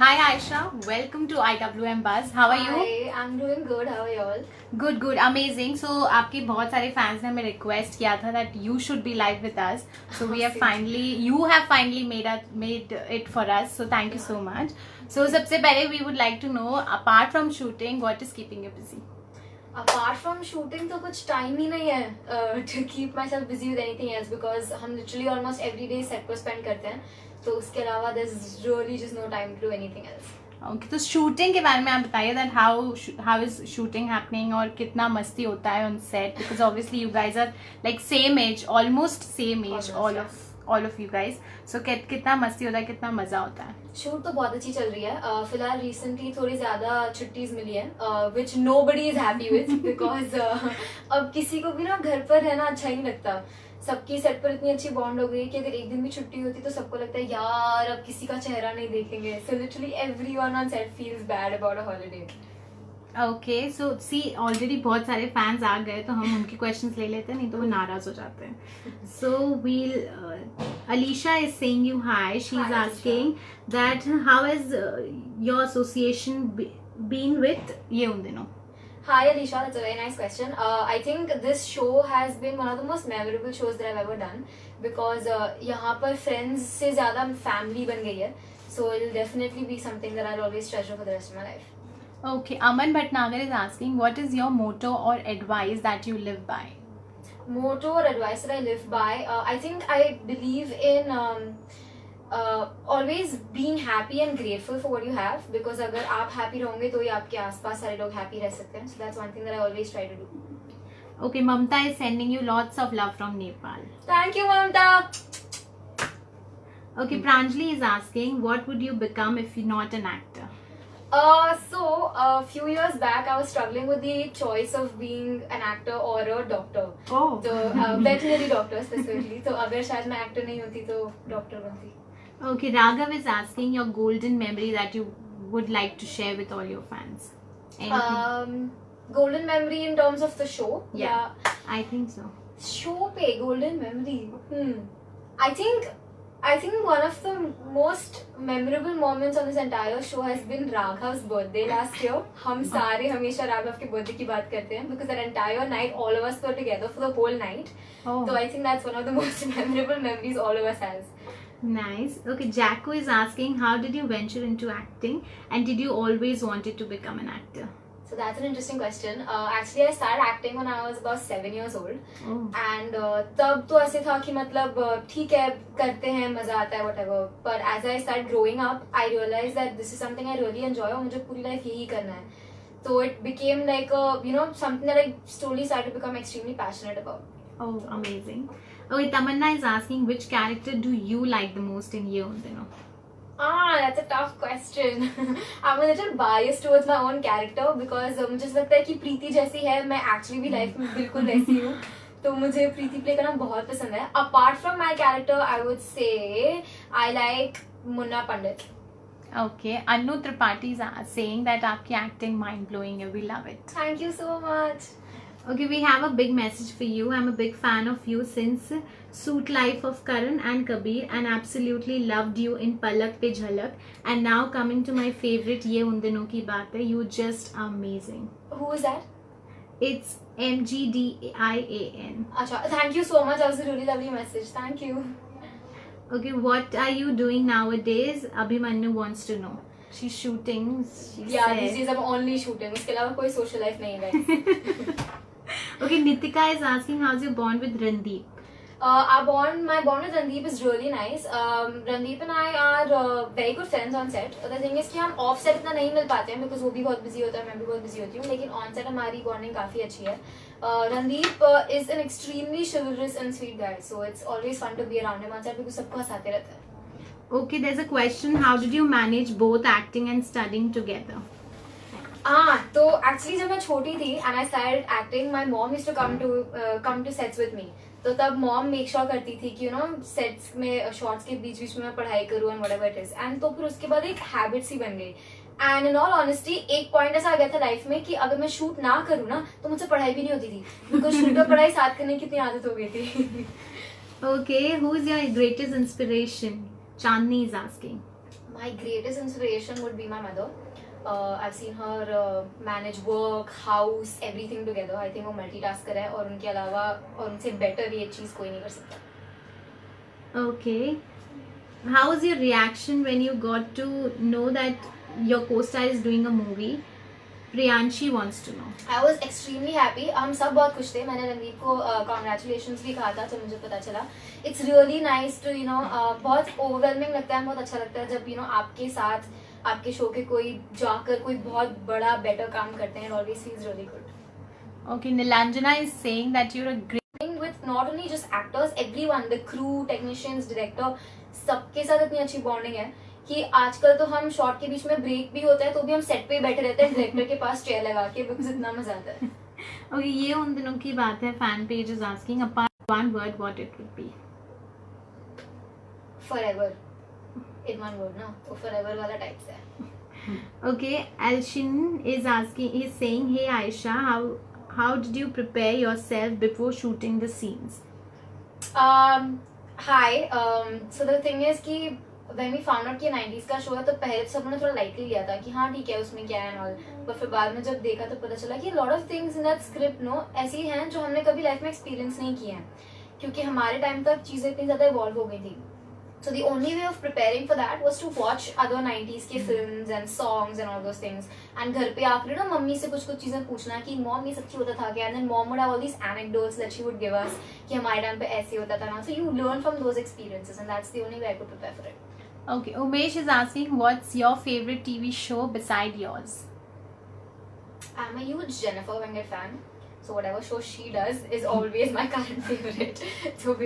Hi Aisha, welcome to IWM Buzz. How are you? Hi, I'm doing good. How are you all? Good, good, amazing. So आपके बहुत सारे fans ने हमें request किया था that you should be live with us. So we have you have finally made it for us. So thank you so much. So सबसे पहले we would like to know, apart from shooting, what is keeping you busy? Apart from shooting, तो कुछ time ही नहीं है to keep myself busy with anything else because हम literally almost every day set पर spend करते हैं. तो उसके अलावा there's really just no time to do anything else. Okay, तो shooting के बारे में आप बताइए that how is shooting happening और कितना मस्ती होता है on set because obviously you guys are like same age, almost same age, all of you guys. So कितना मस्ती होता है, कितना मजा होता है? शूट तो बहुत अच्छी चल रही है. फिलहाल रिसेंटली थोड़ी ज्यादा छुट्टीज मिली है which nobody is happy with because अब किसी को भी ना घर पर रहना अच्छा ही नहीं लगता. सबकी सेट पर इतनी अच्छी बॉन्ड हो गई कि अगर एक दिन भी छुट्टी होती तो सबको लगता है यार अब किसी का चेहरा नहीं देखेंगे. So literally everyone on set feels bad about a holiday. Okay, so see already बहुत सारे fans आ गए तो हम उनके questions ले लेते हैं, नहीं तो वो नाराज हो जाते हैं. So we'll Alicia is saying you hi. She's asking that how has your association been with ये उन दिनों? Hi Alicia, that's a very nice question. I think this show has been one of the most memorable shows that I've ever done because यहाँ पर friends से ज़्यादा family बन गई है. So it'll definitely be something that I'll always treasure for the rest of my life. Okay, Aman Bhatnagar is asking what is your motto or advice that you live by? Motto or advice that I live by, I think I believe in always being happy and grateful for what you have because अगर आप happy रहोगे तो ही आपके आसपास सारे लोग happy रह सकते हैं. So that's one thing that I always try to do. Okay, Mamta is sending you lots of love from Nepal. Thank you, Mamta. Okay, Pranjali is asking what would you become if you're not an actor? So a few years back I was struggling with the choice of being an actor or a doctor. Oh. So veterinary doctor specifically. So अगर शायद मैं actor नहीं होती तो doctor बनती. Okay, Raghav is asking your golden memory that you would like to share with all your fans. Anything? Golden memory in terms of the show. Yeah, I think so. Show पे golden memory. I think one of the most memorable moments on this entire show has been Raghav's birthday last year. हम सारे हमेशा राघव के birthday की बात करते हैं because that entire night all of us were together for the whole night. Oh. So I think that's one of the most memorable memories all of us has. Nice. Okay, Jacko is asking how did you venture into acting and did you always wanted to become an actor? So that's an interesting question. Actually, I started acting when I was about 7 years old. Oh. And तब तो ऐसे था कि मतलब ठीक है करते हैं मजा आता है whatever. But as I started growing up, I realized that this is something I really enjoy और मुझे पूरी life यही करना है. So it became like something that I slowly started to become extremely passionate about. Oh, amazing. Okay, Tamanna is asking which character do you like the most in Ye Un Dino? That's a tough question. I'm a little biased towards my own character because मुझे लगता है कि प्रीति जैसी है मैं actually भी life में बिल्कुल वैसी हूँ. तो मुझे प्रीति प्ले करना बहुत पसंद है. Apart from my character, I would say I like Munna Pandit. Okay, Anu Tripathi is saying that आपकी acting mind blowing है. We love it. Thank you so much. Okay, we have a big message for you. I'm a big fan of you since Suit Life of Karan and Kabir and absolutely loved you in Palak Pe Jhalak. And now coming to my favorite Ye Un Dino Ki Baat Hai, you just amazing. Who is that? It's MGDIAN. Acha, thank you so much. That was a really lovely message. Thank you. Okay, what are you doing nowadays? Abhimanyu wants to know. She's shooting. These days I'm only shooting. उसके अलावा कोई social life नहीं है. Okay, Nitika is asking how's your bond with Randeep? My bond with Randeep is really nice. Randeep and I are very good friends on set. The thing is कि हम off set इतना नहीं मिल पाते हैं because वो भी बहुत busy होता है, मैं भी बहुत busy होती हूँ. लेकिन on set हमारी bonding काफी अच्छी है. Randeep is an extremely chivalrous and sweet guy, so it's always fun to be around him on set because सबको हंसाते रहता है. Okay, there's a question. How did you manage both acting and studying together? तो actually जब मैं छोटी थी and I started acting, my mom used to come to sets with me. तो तब mom make sure करती थी कि sets में shots के बीच में मैं पढ़ाई करूँ and whatever it is. And तो फिर उसके बाद एक habit सी बन गई. And in all honesty, एक point ऐसा आ गया था लाइफ में कि अगर मैं शूट ना करूँ ना तो मुझसे पढ़ाई भी नहीं होती थी because शूट और पढ़ाई साथ करने की इतनी आदत हो गई थी. Okay, who is your greatest inspiration? Chandni is asking. My greatest inspiration would be my mother. I've seen her manage work, house, everything together. I think वो multitasker है और उनके अलावा और उनसे better ये चीज़ कोई नहीं कर सकता. Okay. How was your reaction when you got to know that your co-star is doing a movie? Priyanshi wants to know. I was extremely happy. हम सब बहुत खुश थे. मैंने रणदीप को congratulations भी कहा था जब मुझे पता चला. It's really nice to बहुत overwhelming लगता है, बहुत अच्छा लगता है जब आपके साथ आपके शो के कोई जाकर कोई बहुत बड़ा better काम करते हैं. It always feels really good. Okay, Nilanjana is saying that you're a great With not only just actors, everyone, the crew, technicians, director, सबके साथ इतनी अच्छी bonding है कि आजकल तो हम शॉट के बीच में ब्रेक भी होता है तो भी हम सेट पे ही बैठे रहते हैं डायरेक्टर के पास चेयर लगा के, बिकॉज इतना मजा आता है. Okay, ये उन दिनों की बात है. Fan page is asking apart one word what it would be. Forever. In one word ना, तो forever वाला टाइप से है. Okay, Alshin is asking, he's saying, hey Aisha, how did you prepare yourself before shooting the scenes? Hi. So the thing is कि when we found out कि 90s का show है तो पहले तो सब ने थोड़ा लाइटली लिया था कि हाँ ठीक है उसमें क्या है और पर फिर बाद में जब देखा तो पता चला कि lot of things in that script ऐसी हैं जो हमने कभी लाइफ में एक्सपीरियंस नहीं किए हैं क्योंकि हमारे टाइम तक चीज़ें इतनी ज़्यादा इवॉल्व हो गई थी. So the only way of preparing for that was to watch other 90s के films and songs and all those things. And घर पे आकर मम्मी से कुछ चीज़ें पूछना कि मॉम ये सच्ची होता था क्या? And then mom would have all these anecdotes that she would give us कि हमारे टाइम पे ऐसे होता था ना. So you learn from those experiences and that's the only way I could prepare for it. Okay, Umesh is asking, what's your favorite TV show beside yours? I'm a huge Jennifer Wenger fan. So whatever show she does is always my current favorite. So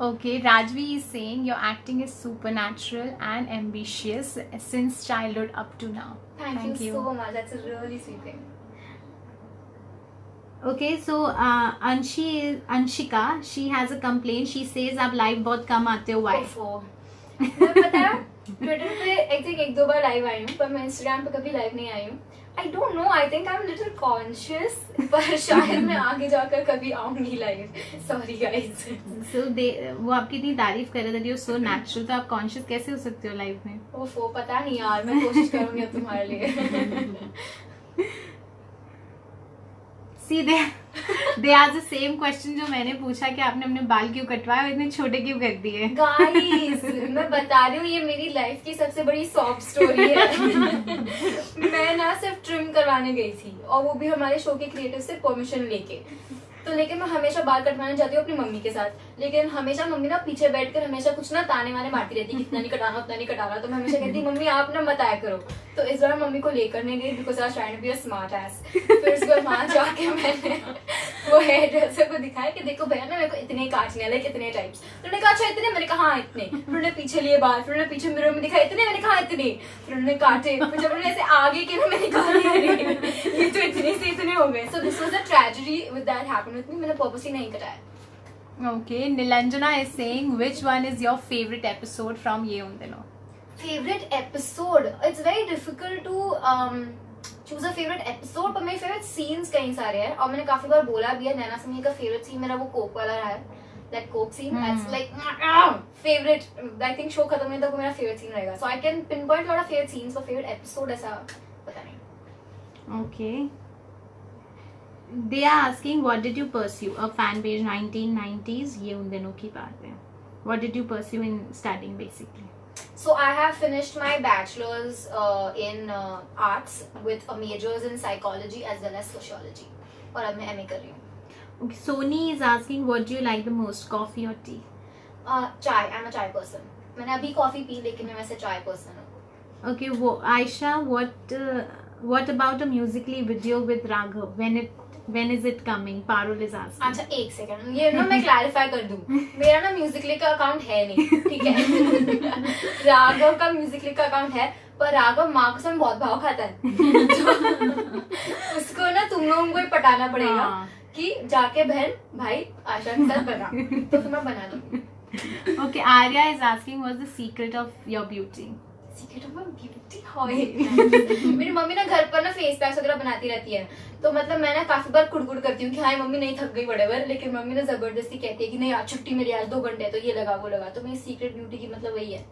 Okay, Rajvi is saying your acting is supernatural and ambitious since childhood up to now. Thank you so much. That's a really sweet thing. Okay, so Anshika, she has a complaint. She says आप live बहुत कम आते हो. Why? मैं पता है Twitter पे एक दो बार लाइव आई हूँ पर मैं इंस्टाग्राम पे कभी लाइव नहीं आई हूँ. I don't know. I think I'm a little conscious, पर शायद मैं आगे जाकर कभी आऊंगी लाइव. Sorry guys. So वो आपकी इतनी तारीफ कर रहे थे you're so natural, तो आप conscious कैसे हो सकते हो लाइव में? ओफो पता नहीं यार, मैं कोशिश करूंगी अब तुम्हारे लिए. See they ask the same question जो मैंने पूछा कि आपने अपने बाल क्यों कटवाए और इतने छोटे क्यों कर दिए? गाइस मैं बता रही हूँ ये मेरी लाइफ की सबसे बड़ी सॉफ्ट स्टोरी है. मैं ना सिर्फ ट्रिम करवाने गई थी और वो भी हमारे शो के क्रिएटिव से परमिशन लेके. तो लेकिन मैं हमेशा बाल कटवाने जाती हूँ अपनी मम्मी के साथ, लेकिन हमेशा मम्मी ना पीछे बैठकर हमेशा कुछ ना ताने वाने मारती रहती, कितना नहीं कटाना उतना नहीं कटाना. तो मैं हमेशा कहती मम्मी आप ना मत आया करो. तो इस बार मम्मी को लेकर नहीं गई because I was trying to be a smart ass. फिर उसके बाद वहां जाके मैंने वो हेयर ड्रेसर को दिखाया कि देखो भैया ना मेरे को इतने काटने हैं, लाइक इतने टाइप्स. तो उन्होंने कहा अच्छा इतने, मैंने कहा हाँ इतने. फिर उन्होंने पीछे लिए बाल, फिर उन्होंने पीछे मिरर में दिखाया इतने, मैंने कहा इतने. फिर उन्होंने काटे, फिर जब उन्होंने ऐसे आगे के ना मैंने कहा ये तो इतने से इतने हो गए. So this was a tragedy with that happened with me. मैंने पर्पसली नहीं कटाया. Okay, Nilanjana is saying which one is your favorite episode from ये उन दिनों? Favorite episode? It's very difficult to choose a favorite episode, पर मेरे favorite scenes कई सारे हैं और मैंने काफी बार बोला भी है. नैना सिंह का favorite scene मेरा वो कोक वाला रहा है. That coke scene, that's like favorite. I think show खत्म होने तक वो मेरा favorite scene रहेगा. So I can pinpoint a lot of favorite scenes, पर favorite episode ऐसा पता नहीं. Okay. They are asking what did you pursue? A fan page 1990s, ये उन दिनों की बात है. What did you pursue in studying basically? So I have finished my bachelor's in arts with a majors in psychology as well as sociology. और अब मैं MA कर रही हूँ. Okay, Sony is asking what do you like the most, coffee or tea? चाय. I'm a chai person. मैंने अभी coffee P लेकिन मैं वैसे चाय person हूँ. Okay, वो Aisha, what about a musically video with Raghav? When is it coming? Parul is asking. अच्छा एक सेकंड, ये ना मैं क्लैरिफाई कर दूं. मेरा ना म्यूजिकली का अकाउंट है नहीं, ठीक है. राघव का म्यूजिकली का अकाउंट है पर राघव माँ को समय बहुत भाव खाता है. उसको ना तुम लोगों को ही पटाना पड़ेगा कि जाके बहन भाई आशा के साथ बना. तो फिर मैं बना दूंगी. Okay, Arya is asking what's the secret of your beauty? Secret of my beauty how मेरी मम्मी ना घर पर ना फेस पैक्स वगैरह बनाती रहती है, तो मतलब मैं ना काफी बार कुड़कुड़ करती हूँ कि हाँ मम्मी नहीं थक गई whatever, लेकिन मम्मी ना जबरदस्ती कहती है कि नहीं आज छुट्टी मेरी आज 2 घंटे तो ये लगा वो लगा, तो मेरी सीक्रेट ब्यूटी की मतलब वही है.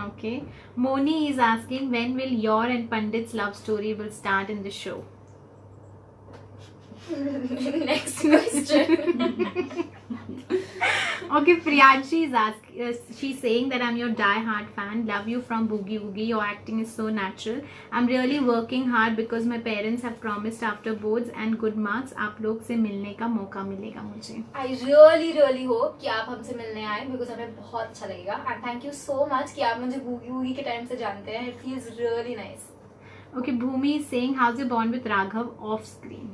Okay. Moni is asking when will your and Pandit's love story will start in the show? Next question. Okay, Priyanshi is asking. She's saying that I'm your die-hard fan. Love you from Boogie Woogie. Your acting is so natural. I'm really working hard because my parents have promised after boards and good marks, आप लोग से मिलने का मौका मिलेगा मुझे. I really hope कि आप हमसे मिलने आए because हमें बहुत अच्छा लगेगा. And thank you so much कि आप मुझे बूगी वूगी के टाइम से जानते हैं. It feels really nice. Okay, Bhumi is saying how's your bond with Raghav off screen?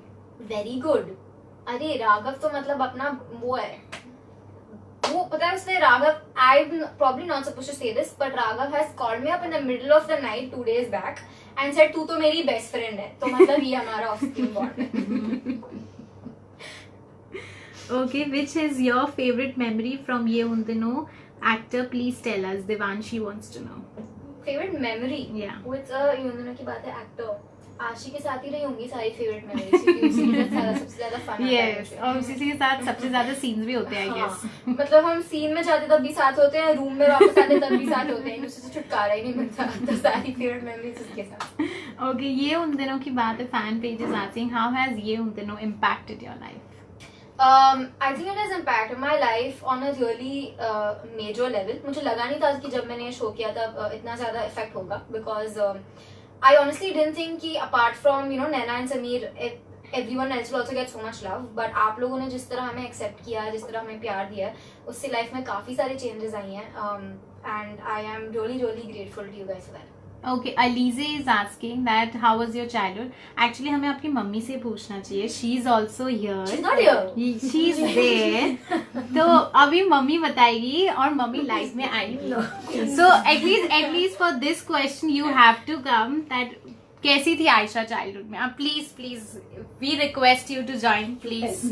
Very good. अरे राघव तो मतलब अपना वो है, वो पता है उसने Raghav, I'm probably not supposed to say this, but Raghav has called me up in the middle of the night 2 days back and said तू तो मेरी बेस्ट फ्रेंड है, तो मतलब ये हमारा ऑफ स्क्रीन बॉन्ड है. Okay, which is your favorite memory from Ye Un Dino actor? Please tell us. Devanshi wants to know. Favourite memory? Yeah. वो यूं की बात है, एक्टर आशी के साथ ही रही होंगी सारी फेवरेट मेमोरीज, क्योंकि उसी के साथ सबसे ज्यादा फन Yes, और उसी के साथ सबसे ज्यादा सीन्स भी होते हैं, I guess. मतलब हम सीन में जाते तब भी साथ होते हैं, रूम में वापस आते तब भी साथ होते हैं, एक दूसरे से छुटकारा ही नहीं मिलता, तो सारी फेवरेट मेमोरीज उसके साथ. Okay, ये उन दिनों की बात है. Fan page is asking how has ये उन दिनों impacted your life? I think it has impacted my life on a really major level. मुझे लगा नहीं था कि जब मैंने ये शो किया था इतना ज्यादा इफेक्ट होगा, because I honestly didn't think कि apart from Naina and Sameer, everyone else will also get so much love. But आप लोगों ने जिस तरह हमें accept किया, जिस तरह हमें प्यार दिया, उससे लाइफ में काफी सारे changes आई हैं, and I am really grateful to you guys for that. Okay, Alize is asking that how was your childhood? Actually हमें आपकी मम्मी से पूछना चाहिए. She is also here. She's not here. She is there. तो अभी mummy बताएगी और mummy live में आएगी. So at least for this question you have to come. That कैसी थी आयशा चाइल्डहुड में? आप please we request you to join please.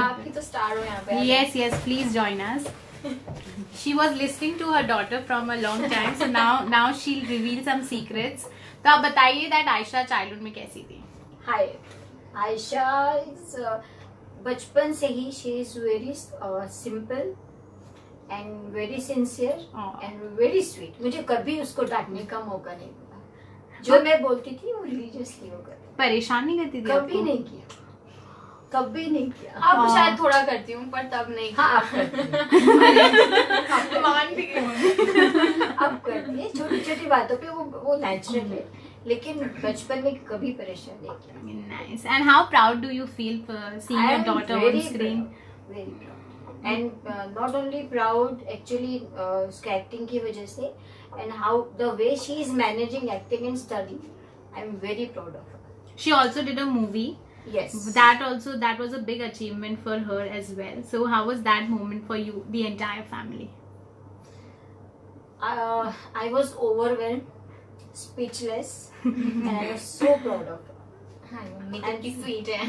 आप ही तो स्टार हो यहाँ पे. Yes, please join us. She was listening to her daughter from a long time, so now she'll reveal some secrets. तो आप बताइए that आयशा चाइल्डहुड में कैसी थी? Hi, Aisha is बचपन से ही she is very simple and very sincere and very sweet. मुझे कभी उसको डांटने का मौका नहीं मिला. जो मैं बोलती थी वो रिलीजियसली हो गया. परेशान नहीं करती थी? कभी नहीं किया, कभी नहीं किया. अब शायद थोड़ा करती हूँ पर तब नहीं. हाँ आप करती मान भी अब करती है छोटी छोटी बातों पे, वो नेचुरल है, लेकिन बचपन में कभी परेशान नहीं किया. Nice. And how proud do you feel for seeing your daughter on screen? Very proud. And not only proud, actually उसके acting की वजह से, and how the way she is managing acting and study, I am very proud of her. She also did a movie. Yes. That was a big achievement for her as well. So how was that moment for you, the entire family? I was overwhelmed, speechless, and I was so proud of her. हाँ mummy कितनी sweet है.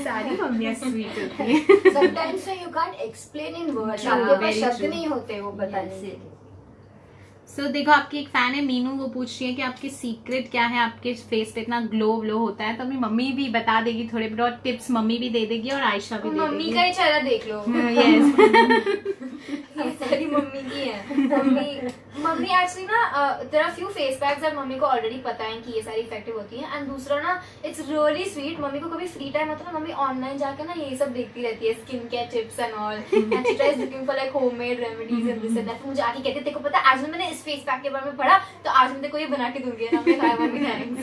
सारी मम्मियाँ sweet होती हैं. Sometimes you can't explain in words. आपके पास शब्द नहीं होते वो बताने के लिए. So देखो आपकी एक फैन है मीनू, वो पूछ रही है कि आपके सीक्रेट क्या है, आपके फेस पे इतना ग्लो होता है. तो अपनी मम्मी भी बता देगी, थोड़े बहुत टिप्स मम्मी भी दे देगी और आयशा भी दे देगी. मम्मी का ही चेहरा देख लो. Yes. ये सारी मम्मी की है. मम्मी एक्चुअली ना there are few face packs that mummy को ऑलरेडी पता है कि ये सारी इफेक्टिव होती हैं. एंड दूसरा ना इट्स रियली स्वीट, मम्मी को कभी फ्री टाइम होता है ना, मम्मी ऑनलाइन जाके ना ये सब देखती रहती है, skin care tips and all, and she tries looking for like homemade remedies and this and that. मुझे आके कहती है देखो पता आज मैंने इस फेस पैक के बारे में पढ़ा तो आज मैं तेको ये बना के दूंगी. ना मैं खाया mummy thanks.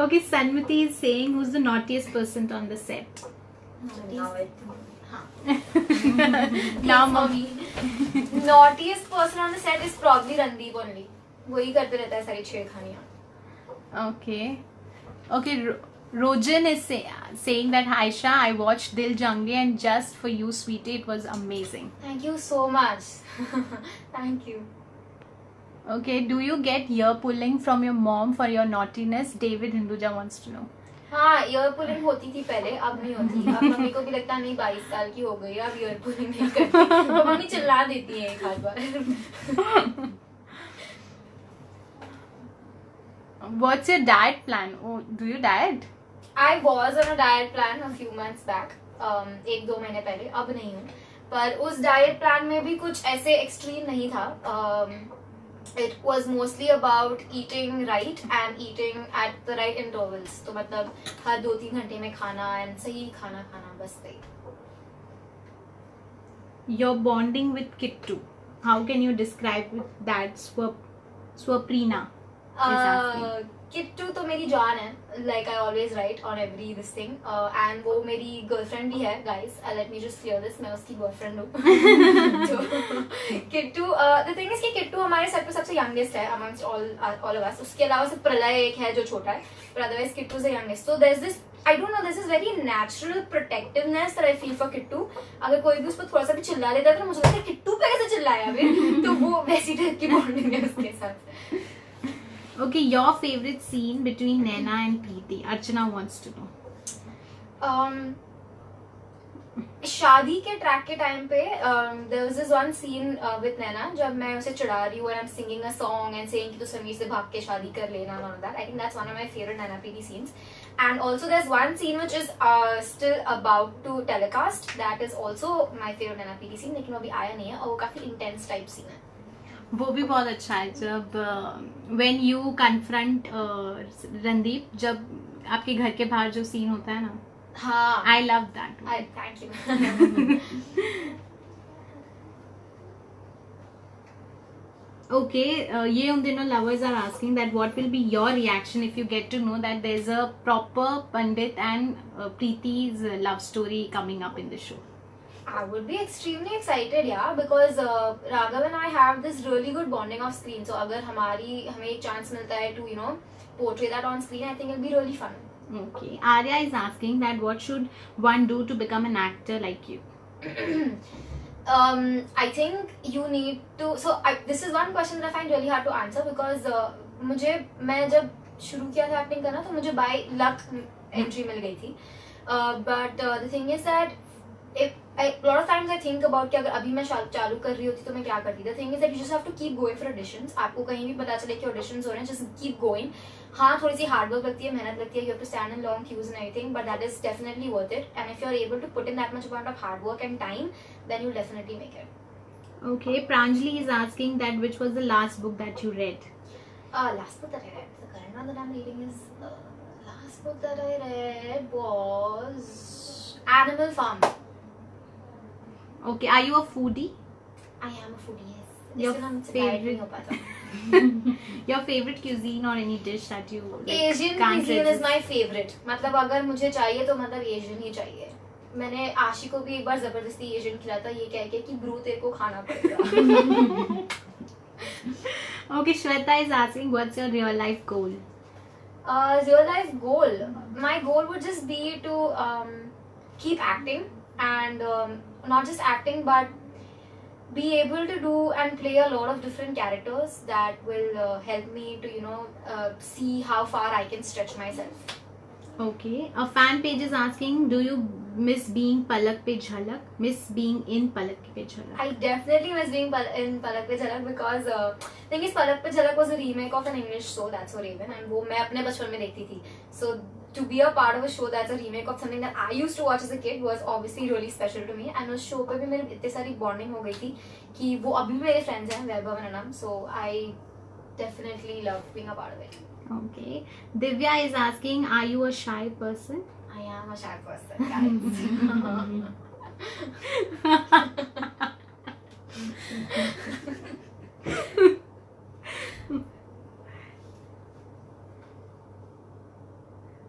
Okay, Sanmati is saying who's the naughtiest person on the set? Now mommy. Naughtiest person on the set is probably Randeep only. वही करते रहता है सारी छेड़खानियाँ. Okay, Rojan is saying that Aisha, I watched Dil Jange and just for you, sweetie, it was amazing. Thank you so much. Thank you. Okay, do you get ear pulling from your mom for your naughtiness? David Hinduja wants to know. हाँ, year pulling होती थी पहले, अब नहीं होती। अब mummy को भी लगता नहीं 22 साल की हो गई, अब ईयर पुलिंग नहीं करती, तो मम्मी चिल्ला देती है एक आध बार। What's your diet plan? Oh, do you diet? I was on a diet plan a few months back, 1-2 महीने पहले, अब नहीं हूँ। पर उस डाइट प्लान में भी कुछ ऐसे एक्सट्रीम नहीं था। It was mostly about eating right and eating at the right intervals. तो मतलब हर 2-3 घंटे में खाना and सही खाना खाना, बस वही। Your bonding with Kittu. How can you describe that, Swaprina? Kittu तो मेरी जान है, like I always write on every this thing, and वो मेरी गर्लफ्रेंड भी है, guys. Let me just clear this, मैं उसकी बॉयफ्रेंड हूँ। तो किट्टू, the thing is कि किट्टू हमारे सेट पे सबसे youngest है amongst all of us. उसके अलावा सिर्फ प्रलय एक है जो छोटा है, but otherwise किट्टू से youngest. So there's this, I don't know, this is very natural protectiveness that I feel for Kittu. अगर कोई भी उस पर थोड़ा सा भी चिल्ला लेता है तो मुझे लगता है किट्टू पे कैसे चिल्लाया अभी, तो वो वैसी टाइप की बॉन्डिंग है उसके साथ। Okay, your favorite scene between Naina and Preeti. Archana wants to know. शादी के ट्रैक के टाइम पे there was this one scene with Naina जब मैं उसे चिढ़ा रही हूँ and I'm singing a song and saying कि तू समीर से भाग के शादी कर लेना and all that. I think that's one of my favorite Naina Preeti scenes. And also there's one scene which is still about to telecast. That is also my favorite Naina Preeti scene, लेकिन वो अभी आया नहीं है और वो काफी intense type scene है। वो भी बहुत अच्छा है जब when you confront रणदीप, जब आपके घर के बाहर जो सीन होता है ना, हाँ, I love that. Thank you. Okay, ये उन दिनों lovers are asking that what will be your reaction if you get to know that there's a proper Pandit and Preeti's love story coming up in the show. I would be extremely excited, yeah, because Raghav and I have this really good bonding off screen. So अगर हमें एक chance मिलता है to, you know, portray that on screen, I think it'll be really fun. Okay, Arya is asking that what should one do to become an actor like you? I think you need to. So this is one question that I find really hard to answer because मैं जब शुरू किया था acting करना तो मुझे by luck entry मिल गई थी. But the thing is that a lot of times I think about कि अगर अभी मैं चालू कर रही होती तो मैं क्या करती. The thing is that you just have to keep going for auditions. आपको कहीं भी पता चले कि auditions हो रहे हैं, just keep going. हाँ, थोड़ी सी hard work लगती है, मेहनत लगती है, you have to stand in long queues and everything, but that is definitely worth it. And if you are able to put in that much amount of hard work and time, then you'll definitely make it. Okay, Pranjali is asking that which was the last book that you read? Last book that I read, the current one that I'm reading is last book that I read was Animal Farm. Okay, are you a foodie? I am a foodie, yes. Your इसलिए हमसे favorite- diet नहीं हो पाता. Your favorite cuisine or any dish that you like, Asian can't cuisine is resist? my favorite. मतलब अगर मुझे चाहिए तो मतलब Asian ही चाहिए. मैंने आशी को भी एक बार जबरदस्ती Asian खिलाया था ये कह के कि ब्रू तेरे को खाना पड़ेगा. Okay, Shweta is asking what's your real life goal? Real life goal. My goal would just be to keep acting and not just acting but be able to do and play a lot of different characters that will help me to, you know, see how far I can stretch myself. Okay, a fan page is asking, do you miss being Palak pe Jhalak? Miss being in Palak pe Jhalak? I definitely miss being in Palak Pe Jhalak because thing is Palak Pe Jhalak was a remake of an English show, That's So Raven, and वो मैं अपने बचपन में देखती थी. So to be a part of a show that's a remake of something that I used to watch as a kid was obviously really special to me. And उस show पे भी मेरी इतनी सारी bonding हो गई थी कि वो अभी भी मेरे friends हैं, वैभव और Anam. So I definitely love being a part of it. Okay, Divya is asking, are you a shy person? I am a shy person, guys.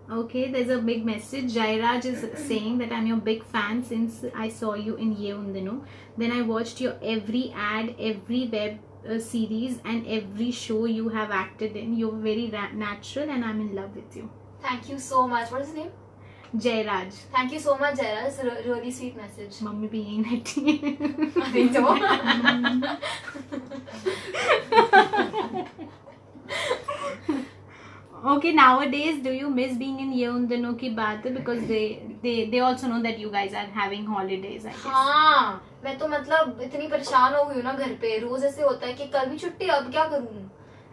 Okay, there's a big message. Jairaj is saying that I'm your big fan since I saw you in Ye Undino. Then I watched your every ad, every web series and every show you have acted in. You're very natural and I'm in love with you. Thank you so much. What is his name? Jairaj. Thank you so much, Jairaj. It's a really sweet message. Mummy भी यही बैठी है. I think so. Okay, nowadays, do you miss being in ये उन दिनों की बात है because they also know that you guys are having holidays, I guess. हाँ, मैं तो मतलब इतनी परेशान हो गई हूँ ना घर पे, रोज ऐसे होता है कि कल भी छुट्टी, अब क्या करूँ,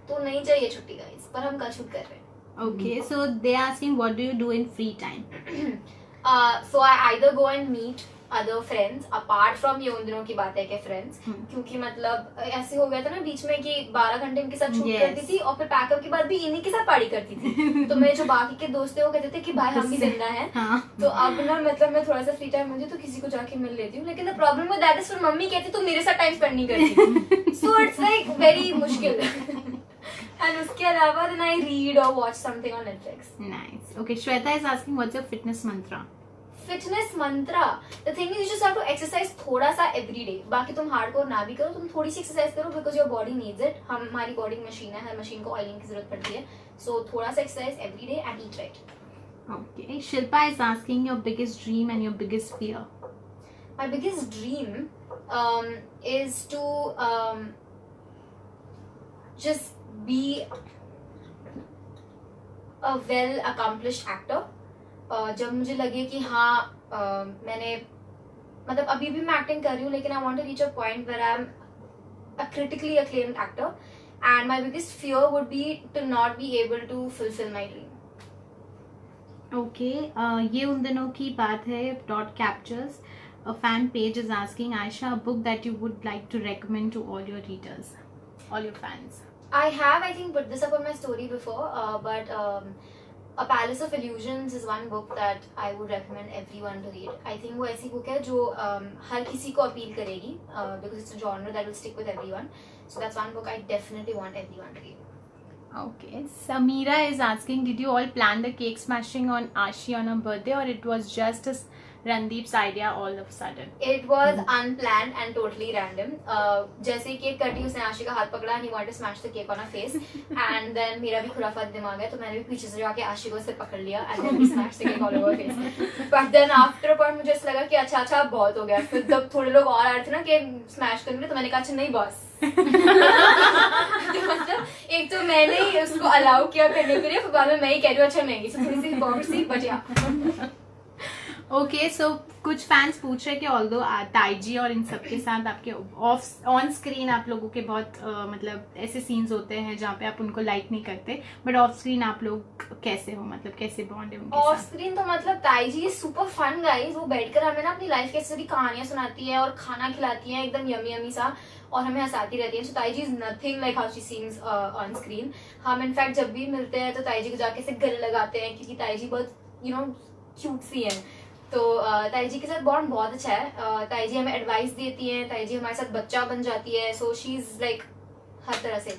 तो नहीं चाहिए छुट्टी गाइस, पर हम कल छुट कर रहे हैं. Okay, so they are asking what do you do in free time? So I either go and meet other friends apart from ये उन दिनों की बात है कि friends, क्योंकि मतलब ऐसे हो गया था ना बीच में कि 12 घंटे इनके साथ शूट करती थी और फिर पैकअप के बाद भी इन्हीं के साथ पार्टी करती थी. तो मेरे जो बाकी के दोस्त थे वो कहते थे कि भाई हम भी जिंदा हैं. तो अब ना मतलब मैं थोड़ा सा फ्री टाइम मुझे तो किसी को जाके मिल लेती हूँ, लेकिन the problem with that is फिर मम्मी कहती तू मेरे साथ टाइम स्पेंड नहीं करती. सो इट्स लाइक वेरी मुश्किल. And उसके अलावा then I read or watch something on Netflix. Nice. Okay, Shweta is asking what's your fitness mantra? Fitness mantra, the thing is you just have to exercise थोड़ा सा every day. बाकी तुम hardcore ना भी करो, तुम थोड़ी सी एक्सरसाइज करो because your body needs it. हमारी बॉडी मशीन है, हर मशीन को ऑयलिंग की जरूरत पड़ती है. सो थोड़ा सा exercise every day and eat right. Okay, Shilpa is asking your biggest dream and your biggest fear. My biggest dream is to just be a well accomplished actor. जब मुझे लगे कि हाँ मैंने मतलब अभी भी मैं एक्टिंग कर रही हूँ, लेकिन I want to reach a point where I am a critically acclaimed actor, and my biggest fear would be to not be able to fulfil my dream. Okay, ये उन दिनों की बात है. Dot captures a fan page is asking Aisha a book that you would like to recommend to all your readers, all your fans. I have, I think, put this up on my story before, but A Palace of Illusions is one book that I would recommend everyone to read. I think वो ऐसी book है जो हर किसी को appeal करेगी, because it's a genre that will stick with everyone. So that's one book I definitely want everyone to read. Okay, Samira is asking, did you all plan the cake smashing on Ashi on her birthday, or it was just Randeep's idea all of a sudden? It was unplanned and totally random. जैसे ही cake कटी उसने आशी का हाथ पकड़ा, he wanted to smash the cake on her face, and then मेरा भी खुराफात दिमाग है तो मैंने भी पीछे से जाके आशी को सिर पकड़ लिया and then we smashed the cake all over her face. But then after a point मुझे ऐसा लगा कि अच्छा बहुत हो गया. फिर जब थोड़े लोग और आ रहे थे ना कि स्मैश करेंगे तो मैंने कहा अच्छा नहीं बॉस. मतलब एक तो मैंने ही उसको अलाउ किया करने के लिए, फिर बाद में मैं ही कह रही हूँ अच्छा नहीं, थोड़ी सी बॉक्स थी बट या. ओके, सो कुछ फैंस पूछ रहे कि ऑल्दो ताइजी और इन सब के साथ आपके ऑन स्क्रीन आप लोगों के बहुत मतलब ऐसे सीन्स होते हैं जहाँ पे आप उनको लाइक नहीं करते, बट ऑफ स्क्रीन आप लोग कैसे हो, मतलब कैसे बॉन्ड है उनके साथ? ऑफ स्क्रीन तो मतलब Taiji is super fun guys. वो बैठकर हमें ना अपनी लाइफ की सारी कहानियां सुनाती है और खाना खिलाती है एकदम यमी सा, और हमें हंसाती रहती है. So Taiji is nothing like how she seems on screen. हम इनफैक्ट जब भी मिलते हैं तो ताइजी को जाके से गले लगाते हैं क्योंकि ताइजी बहुत क्यूट सी है. तो ताइजी के साथ बॉन्ड बहुत अच्छा है. ताइजी हमें एडवाइस देती है, ताइजी हमारे साथ बच्चा बन जाती है. सो शी इज लाइक हर तरह से.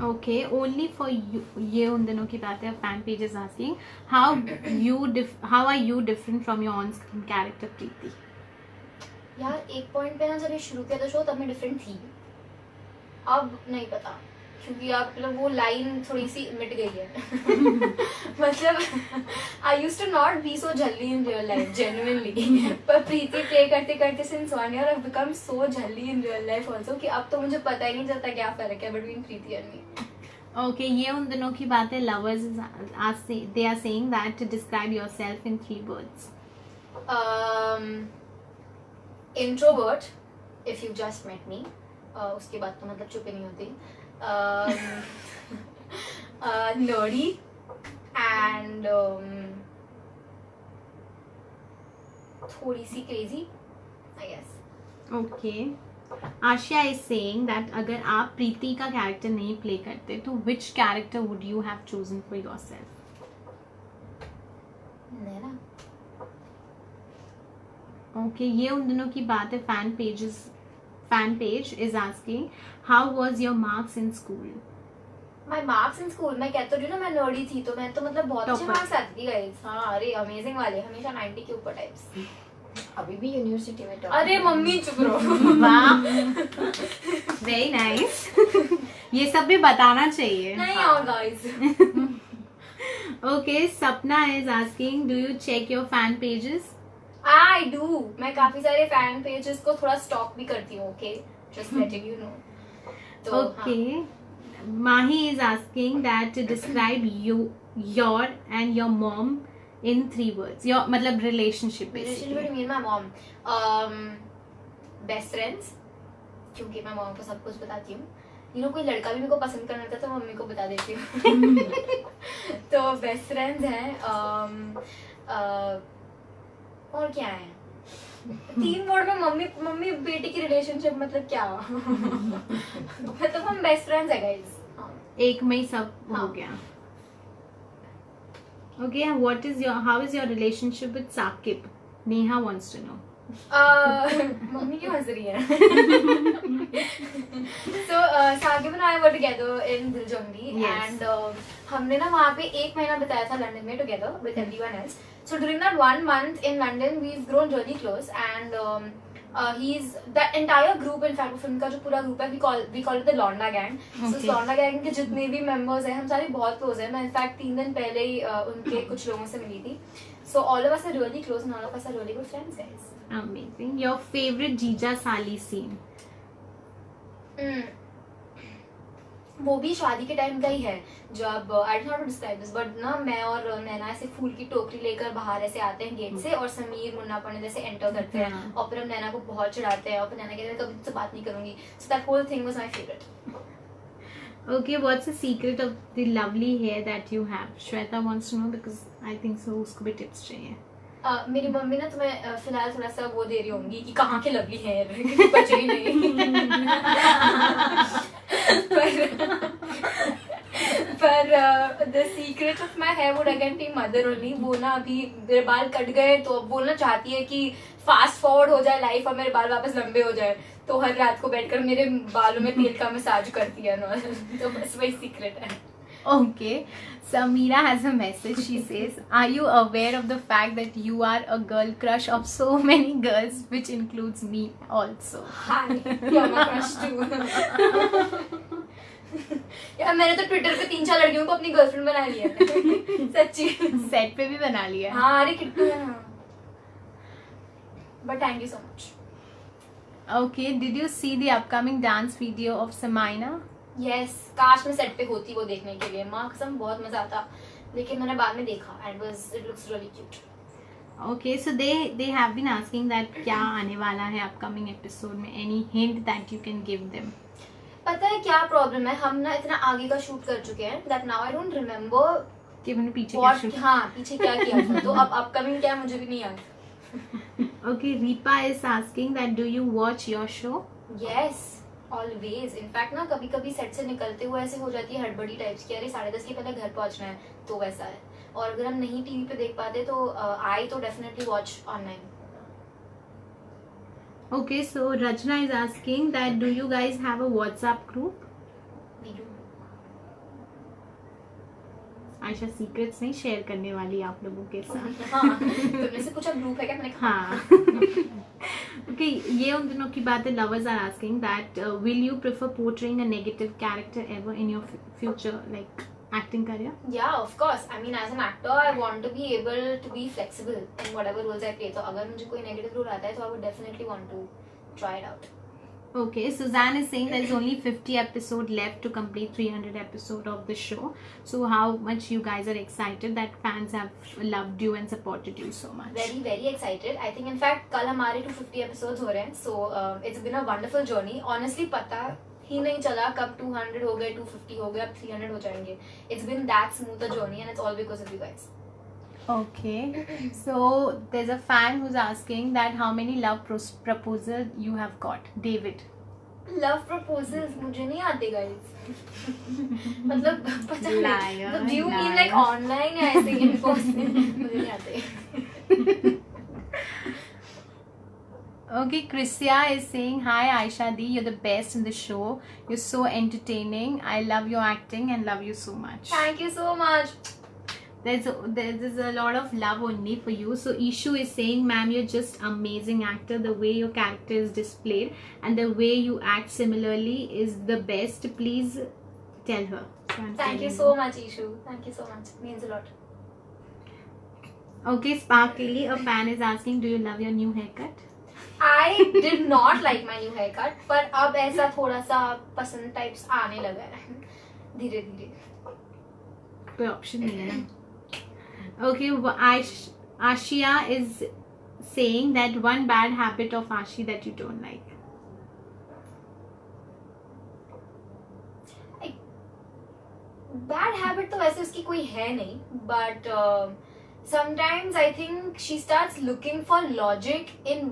ओके, ओनली फॉर यू, ये उन दिनों की बात है. Fan page is asking how are you different from your on screen character Preeti? यार एक पॉइंट पे ना जब ये शुरू किया था शो तब मैं डिफरेंट थी, अब नहीं पता क्योंकि अब मतलब वो लाइन थोड़ी सी मिट गई है. मतलब I used to not be so jhalli in real life genuinely, पर प्रीति प्ले करते करते since 1 year I become so jhalli in real life also कि अब तो मुझे पता ही नहीं चलता क्या फर्क है between Preeti and me. Okay, ये उन दिनों की बात है. Lovers they are saying that to describe yourself in 3 words. Introvert, if you just met me. उसके बाद तो मतलब चुप ही नहीं होती. Nerdy and थोड़ी सी crazy, I guess. Okay. Ashia is saying that अगर आप प्रीति का कैरेक्टर नहीं प्ले करते तो which character would you have chosen for yourself? Naina. Okay, ये उन दिनों की बात है. Fan page is asking how was your marks in school? My marks in school, मैं कहता हूँ ना मैं नर्डी थी तो मैं तो मतलब बहुत अच्छे Topper. मार्क्स आती थी गाइस. हाँ अरे अमेजिंग वाले, हमेशा 90 के ऊपर टाइप्स. अभी भी यूनिवर्सिटी में top अरे है। मम्मी चुप रहो. वाह, वेरी नाइस. ये सब भी बताना चाहिए. नहीं और guys. Okay, Sapna is asking, do you check your fan pages? I do. मैं काफी सारे फैन पेजेस को थोड़ा स्टॉक भी करती हूँ. Okay, just letting you know. तो Okay. Mahi is asking that to describe your and your mom in 3 words. Your मतलब relationship Relationship basically. between me and my mom. Best friends, क्योंकि मैं mom को सब कुछ बताती हूँ. कोई लड़का भी मेरे को पसंद करना था तो मम्मी को बता देती हूँ. तो बेस्ट फ्रेंड्स हैं. और क्या है? 3 वर्ड में मम्मी बेटी की रिलेशनशिप मतलब क्या? मतलब हम बेस्ट फ्रेंड्स है गाइस. एक में ही सब हो गया. Okay, how is your relationship with Saqib? Neha wants to know. Mummy क्यों हंस रही है? So Saqib and I were together in Diljungi, Yes. and हमने ना वहाँ पे 1 महीना बिताया था लंदन में together with everyone else. So during that 1 month in London, we've grown really close, and he's the entire group. In fact, film का जो पूरा ग्रुप है, we call it the Londa Gang. So Okay. Londa Gang के जितने भी members हैं, हम सारे बहुत close हैं. मैं in fact 3 दिन पहले ही उनके कुछ लोगों से मिली थी. So all of us are really close, and all of us are really good friends, guys. Amazing. Your favorite Jija Sali scene? वो भी शादी के टाइम का ही है, जब I don't know how to describe this, but ना मैं और नैना ऐसे फूल की टोकरी लेकर बाहर ऐसे आते हैं गेट से, और समीर मुन्ना पढ़ने जैसे एंटर करते हैं, हाँ. और फिर हम नैना को बहुत चिढ़ाते हैं, और फिर नैना कहते हैं कभी तुझसे बात नहीं करूंगी. So that whole thing was my favourite. Okay, what's the secret of the lovely hair that you have? Shweta wants to know because I think so उसको भी tips चाहिए. मेरी मम्मी ना तुम्हें फिलहाल थोड़ा सा वो दे रही होंगी कि कहाँ के लवली हेयर, क्योंकि बच रही नहीं. पर the secret of my hair would again be mother only. वो ना अभी मेरे बाल कट गए तो अब बोलना चाहती है कि फास्ट फॉरवर्ड हो जाए लाइफ और मेरे बाल वापस लंबे हो जाए, तो हर रात को बैठकर मेरे बालों में तेल का मसाज करती है ना. तो बस वही सीक्रेट है. Okay, Samira has a message. She says, are you aware of the fact that you are a girl crush of so many girls, which includes me also? Hi, you're my crush too. यार मैंने तो Twitter पे 3-4 लड़कियों को अपनी girlfriend बना लिया है. सच्ची. Set पे भी बना लिया है. हाँ, अरे किट्टू है ना. But thank you so much. Okay, did you see the upcoming dance video of Samaina? Yes, काश मैं सेट पे होती वो देखने के लिए. माँ कसम बहुत मजा आता, लेकिन मैंने बाद में देखा and it looks really cute. Okay, so they have been asking that क्या आने वाला है upcoming episode में. Any hint that you can give them? पता है क्या प्रॉब्लम है, हम ना इतना आगे का शूट कर चुके हैं that now I don't remember कि मैंने पीछे क्या what, shoot. हाँ पीछे क्या किया था. तो अब अपकमिंग क्या मुझे भी नहीं याद. Okay, Ripa is asking that do you watch your show? Yes, always. In fact ना कभी कभी सेट से निकलते हुए ऐसे हो जाती है हड़बड़ी टाइप्स की, अरे 10:30 के पहले घर पहुंचना है, तो वैसा है. और अगर हम नहीं टीवी पे देख पाते तो आई तो definitely watch online. Okay, so Rachna is asking that do you guys have a WhatsApp group? Ayesha secrets नहीं शेयर करने वाली आप लोगों के साथ. हाँ, तुमने से पूछा ग्रुप है क्या, मैंने कहा हाँ. Okay, ये उन दिनों की बात है. Lovers are asking that will you prefer portraying a negative character ever in your future like acting career? Yeah, of course. I mean, as an actor, I want to be able to be flexible in whatever roles I play. तो अगर मुझे कोई negative role आता है तो I would definitely want to try it out. Okay, Suzanne is saying there is only 50 episode left to complete 300 episode of the show. So how much you guys are excited that fans have loved you and supported you so much? Very, very excited. I think in fact कल हमारे 250 episodes हो रहे हैं. So it's been a wonderful journey. Honestly पता ही नहीं चला कब 200 हो गए, 250 हो गए, अब 300 हो जाएंगे. It's been that smooth a journey and it's all because of you guys. Okay, so there's a fan who's asking that how many love proposal you have got, David. Love proposals मुझे नहीं आते guys. मतलब पता नहीं. Liar, Do you mean liar. like online या ऐसे in person? मुझे नहीं आते. Okay, Chrissia is saying, hi Aisha Di, you're the best in the show. You're so entertaining. I love your acting and love you so much. Thank you so much. There's a lot of love only for you. So Ishu is saying, ma'am, you're just amazing actor. The way your character is displayed and the way you act similarly is the best. Please tell her. So I'm Thank telling you so much, Ishu. Thank you so much. Means a lot. Okay, Sparkly, a fan is asking, do you love your new haircut? I did not like my new haircut, पर अब ऐसा थोड़ा सा पसंद types आने लगा है. धीरे धीरे. कोई ऑप्शन नहीं है ना. Okay, Ashia is saying that one bad habit of Ashi that you don't like. Bad habit तो वैसे उसकी कोई है नहीं, but sometimes I think she starts looking for logic in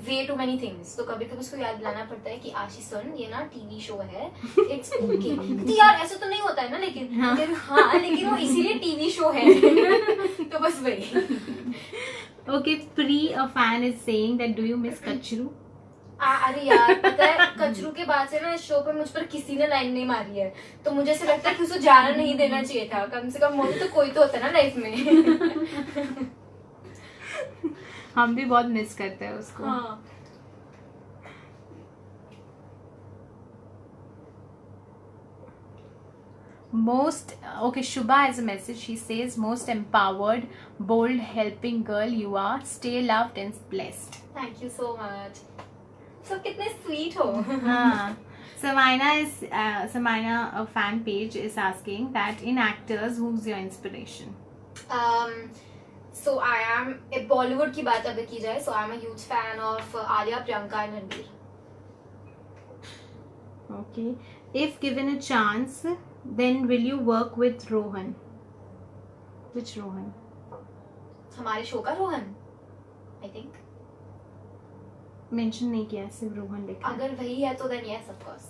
way too many things. तो कभी कभी उसको याद दिलाना पड़ता है कि आशी सुन, ये ना टीवी शो है, इट्स ओके. तो यार ऐसा तो नहीं होता है ना, लेकिन लेकिन वो इसीलिए टीवी शो है. तो बस वही. Okay, Pri, a fan, is saying that do you miss Kachru? अरे यार पता है, कचरू के बाद से ना इस शो पे मुझ पर किसी ने लाइन नहीं मारी है, तो मुझे ऐसा लगता है कि उसको जाना नहीं देना चाहिए था. कम से कम मोदी तो कोई तो होता है ना लाइफ में. हम भी बहुत मिस करते हैं उसको. हाँ. Most okay, Shubha has a message. She says, most empowered, bold, helping girl you are. Stay loved and blessed. Thank you so much. सब कितने स्वीट हो. हाँ. Samina, a fan page, is asking that in actors, who's your inspiration? So I am, Bollywood की बात अगर की जाए, so I am a huge fan of Alia, Priyanka and Ranbir. Okay. If given a chance, then will you work with Rohan? Which Rohan? हमारे show का Rohan, I think. Mention नहीं किया, सिर्फ रोहन लिखा. अगर वही है तो then yes of course.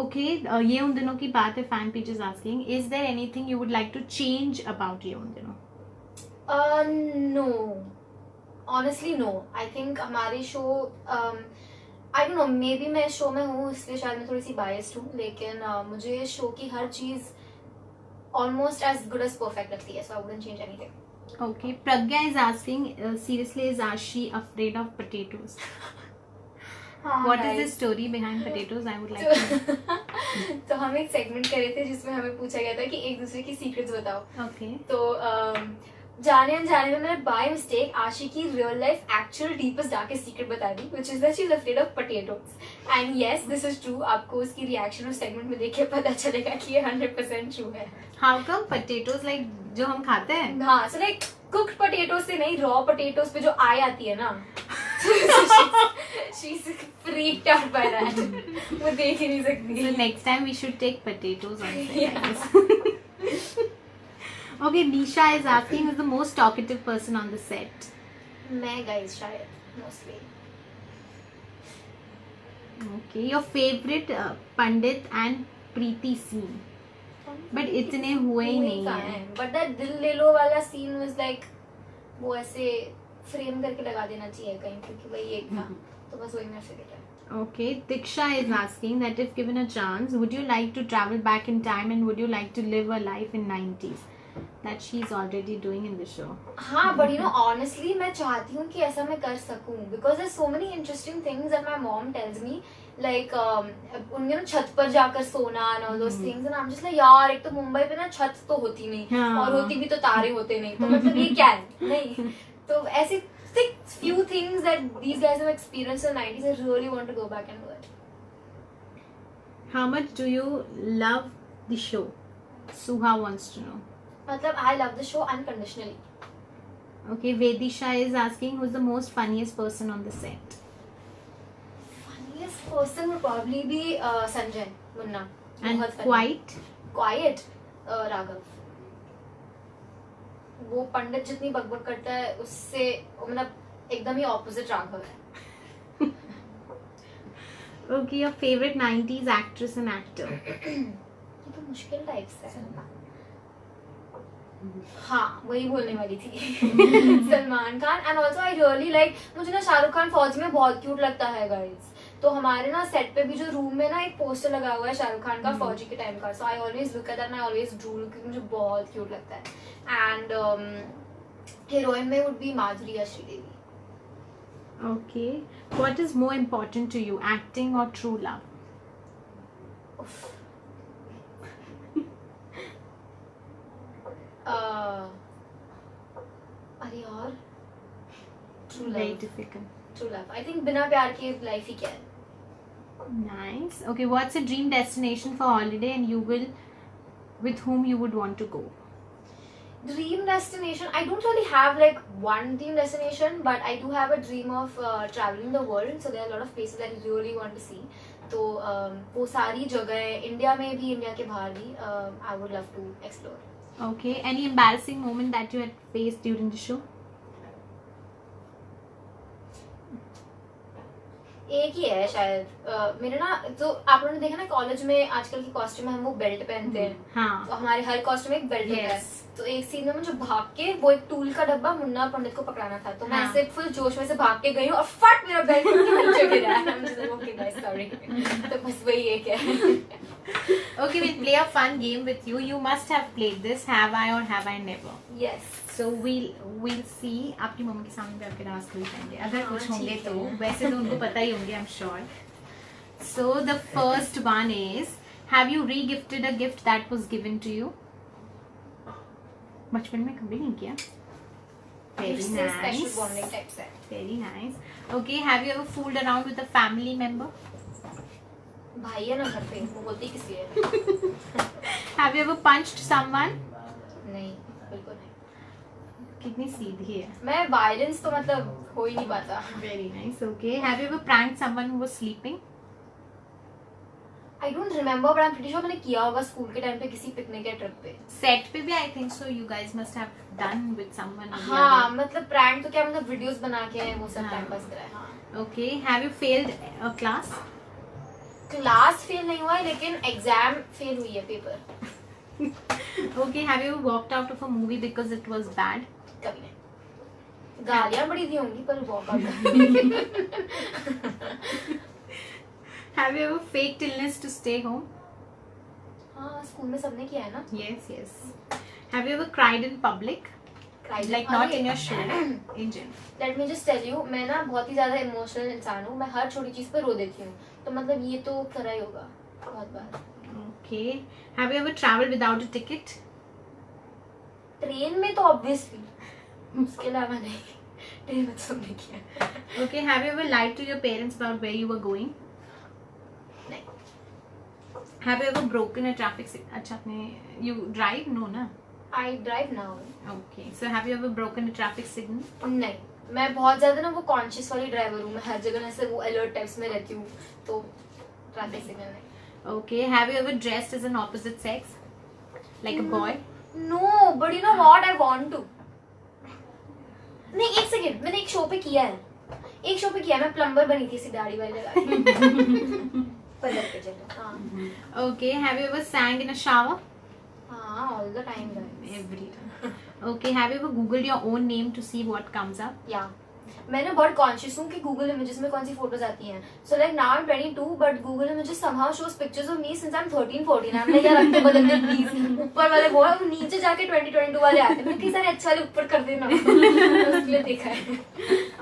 Okay, ये उन दिनों की बात है. Fan page is asking, is there anything you would like to change about ये उन दिनों? No, honestly no. I think हमारे show, I don't know, maybe मैं शो में हूँ इसलिए शायद मैं थोड़ी सी biased हूँ, लेकिन मुझे शो की हर चीज almost as good as perfect लगती है, so I wouldn't change anything. Okay, Pragya is asking, seriously, is Ashi afraid of potatoes? What is the story behind potatoes? I would like to know. तो हम एक segment कर रहे थे जिसमें हमें पूछा गया था कि एक दूसरे की सीक्रेट्स बताओ. Okay. तो जाने अनजाने में मैंने बाय मिस्टेक आशी की real life actual deepest darkest secret बता दी, which is that she is afraid of potatoes. And yes, this is true. आपको उसकी रिएक्शन उस सेगमेंट में देख के पता चलेगा कि ये 100% ट्रू है. How come potatoes, like जो हम खाते हैं? हाँ, सो लाइक कुक्ड पोटैटोज से नहीं, रॉ पोटैटोज पे जो आई आती है ना, she is freaked out by that. वो देख ही नहीं सकती. So next time we should take potatoes on set, I guess. Okay, Nisha is asking, who's the most talkative person on the set? मैं गाइस शायद mostly. Okay, your favorite Pandit and Preeti scene? But इतने हुए ही नहीं है. But that दिल ले लो वाला scene was like, वो ऐसे फ्रेम करके लगा देना चाहिए कहीं, क्योंकि वही एक था. तो बस वही मेरा फेवरेट है. Okay, Diksha is asking that if given a chance, would you like to travel back in time and would you like to live a life in 90s? That she's already doing in the show. हाँ, but you know, honestly, मैं चाहती हूँ कि ऐसा मैं कर सकूँ, because there's so many interesting things that my mom tells me, like उनके ना छत पर जाकर सोना and all those things, and I'm just like, यार एक तो मुंबई पे ना छत तो होती नहीं, और होती भी तो तारे होते नहीं, तो मतलब ये क्या है? नहीं. तो ऐसे few things that these guys have experienced in the 90s, I really want to go back and do it. How much do you love the show? Suha wants to know. मतलब I love the show unconditionally. Okay, Vedisha is asking, who's the most funniest person on the set? Funniest person would probably be Sanjay Munna. And quiet Raghav. वो पंडित जितनी बकबक करता है उससे मतलब एकदम ही opposite Raghav है. Okay, your favorite 90s actress and actor? ये तो मुश्किल टाइप्स है. हाँ, वही बोलने वाली थी. Salman Khan. And also I really like, मुझे ना शाहरुख खान फौजी में बहुत क्यूट लगता है गाइस. तो हमारे ना सेट पे भी जो रूम में ना एक पोस्टर लगा हुआ है शाहरुख खान का फौजी के टाइम का, so I always look at that and I always drew, क्योंकि मुझे बहुत क्यूट लगता है. एंड हीरोइन में वुड बी माधुरी या Sridevi. Okay, what is more important to you, acting or true love? अरे यार, true Very love. difficult. True love. I think बिना प्यार के लाइफ ही क्या है. Nice. Okay, what's a dream destination for holiday and with whom you would want to go? Dream destination, I don't really have like one dream destination, but I do have a dream of traveling the world. So there are a lot of places that I really want to see. तो वो सारी जगह India में भी, India के बाहर भी, I would love to explore. Okay, any embarrassing moment that you had faced during the show? एक ही है शायद। मेरे ना, तो आप लोगों ने देखा ना कॉलेज में आजकल की कॉस्ट्यूम में हम वो बेल्ट पहनते हैं। हाँ। तो हमारे हर कॉस्ट्यूम में एक बेल्ट होता है। तो एक सीन में मुझे भाग के वो एक टूल का डब्बा मुन्ना पंडित को पकड़ाना था, तो मैं ऐसे फुल जोश में से भाग के गई हूँ और फट मेरा बेल्ट नीचे गिरा है। Okay guys, sorry. तो बस वही एक है। Okay, we'll play a fun game with you. You must have played this. Have I or have I never? Yes. So we'll see. आपकी मम्मी के सामने भी आपके डांस कर पाएंगे अगर कुछ होंगे तो, वैसे तो उनको पता ही होंगे, I'm sure. So the first one is, have you re-gifted a gift that was given to you? बचपन में कभी नहीं किया. Very nice. Special bonding types है. Very nice. Okay, have you ever fooled around with a family member? भाई है ना घर पे, वो बोलती किसी है। Have you ever punched someone? नहीं, बिल्कुल नहीं। कितनी सीधी है. मैं वायलेंस तो मतलब हो ही नहीं पाता। Very nice. Okay. Have you ever pranked someone who was sleeping? I don't remember, but I'm pretty sure मैंने किया होगा स्कूल के टाइम पे किसी पिकनिक या ट्रिप पे। Set पे भी I think so. You guys must have done with someone. or the हाँ, other. मतलब प्रैंक तो क्या, मतलब वीडियोस बना के वो सब हाँ। टाइम पास करा है। हाँ। Okay. Have you failed a class? Class fail नहीं हुआ है, लेकिन एग्जाम फेल हुई है, paper. Okay. Have you walked out of a movie because it was bad? कभी नहीं। गालियाँ बड़ी दी होंगी पर walkout. Have you ever faked illness to stay home? हाँ, स्कूल में सबने किया है ना। Yes, yes. Have you ever cried in public? Cried Like not in your show, in general. Let me just tell you, मैं ना बहुत ही ज्यादा इमोशनल इंसान हूँ। मैं हर छोटी चीज पे रो देती हूँ, तो मतलब ये तो करा ही होगा बहुत बार। Okay. Have you ever traveled without a ticket? Train में तो ऑब्वियसली, उसके अलावा नहीं। ट्रेन में तो सबने किया। Okay. Have you ever lied to your parents about where you were going? नहीं। Have you ever broken a traffic signal? अच्छा आपने you drive? No ना. I drive now. Okay. So have you ever broken a traffic signal? नहीं, मैं बहुत ज्यादा ना वो कॉन्शियस वाली ड्राइवर हूँ। मैं हर जगह ना ऐसे वो अलर्ट टाइप्स में रहती हूँ, तो ट्रैफिक सिग्नल नहीं। Okay. Have you ever dressed as an opposite sex? Like a boy? No, but you know what, I want to. नहीं, एक सेकंड, मैंने एक शो पे किया है। एक शो पे किया, मैं प्लम्बर बनी थी, ऐसी दाढ़ी वाली लगा के। पलट पे चलो। हाँ। Okay. Have you ever sang in a shower? हाँ, all the time guys. Every time. Okay. Have you ever googled your own name to see what comes up? या मैं ना बहुत कॉन्शियस हूँ कि गूगल इमेजेस में कौन सी फोटोज आती हैं। So like now I am 22, but Google images somehow shows pictures of me since I am 13-14। I am like यार अब तो बदल दे प्लीज। ऊपर वाले वो है, नीचे जाके 2022 वाले आते हैं। मैं कई सारे अच्छे वाले ऊपर कर देना। उसके लिए देखा है।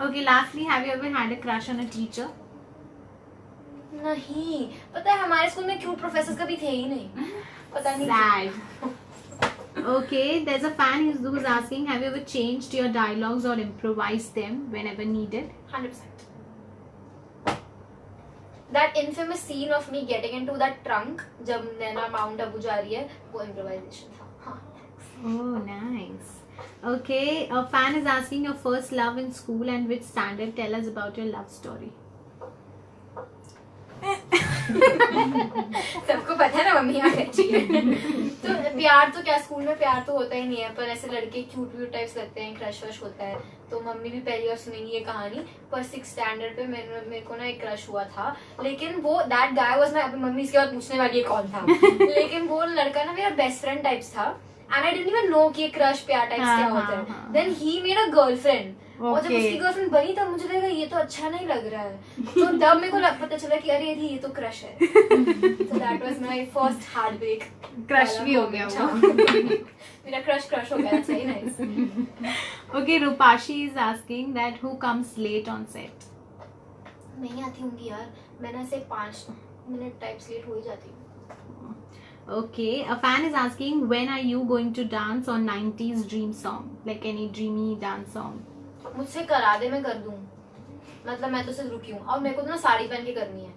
Okay. Lastly, have you ever had a crush on a teacher? नहीं, पता है हमारे स्कूल में क्यूट प्रोफेसर कभी थे ही नहीं। पता नहीं। Sad. Okay, there's a fan who's asking, have you ever changed your dialogues or improvised them whenever needed? 100%. That infamous scene of me getting into that trunk जब नैना माउंट अबू जा रही है, वो improvisation था। हाँ। Oh, nice. Okay, a fan is asking your first love in school and which standard. Tell us about your love story. सबको पता है ना, मम्मी यहाँ बैठी है। तो प्यार तो क्या, स्कूल में प्यार तो होता ही नहीं है, पर ऐसे लड़के क्यूट व्यूट टाइप्स लगते हैं, क्रश वश होता है। तो मम्मी भी पहली बार सुनेंगी ये कहानी। पर 6th स्टैंडर्ड पे मेरे को ना एक क्रश हुआ था, लेकिन वो that guy was my, mummy इसके बाद पूछने वाली है कौन था। लेकिन वो लड़का ना मेरा बेस्ट फ्रेंड टाइप्स था, and I didn't even know कि क्रश प्यार टाइप्स क्या होता है। Then he made a girlfriend, और जब उसकी गर्लफ्रेंड बनी तब मुझे लगा ये तो अच्छा नहीं लग रहा है। तो तब मेरे को पता चला कि अरे ये तो क्रश है। तो that was my first heart break. Crush भी हो गया वो। मेरा क्रश हो गया। सही nice. Okay, Rupashi is asking that who comes late on set? नहीं आती होंगी यार, मैं ना ऐसे 5 मिनट टाइप्स लेट हो ही जाती हूँ। Okay, a fan is asking when are you going to dance on 90s dream song, like any dreamy dance song? मुझसे करा दे, मैं कर दूँ। मतलब मैं तो सिर्फ रुकी हूँ, और मेरे को तो ना साड़ी पहन के करनी है।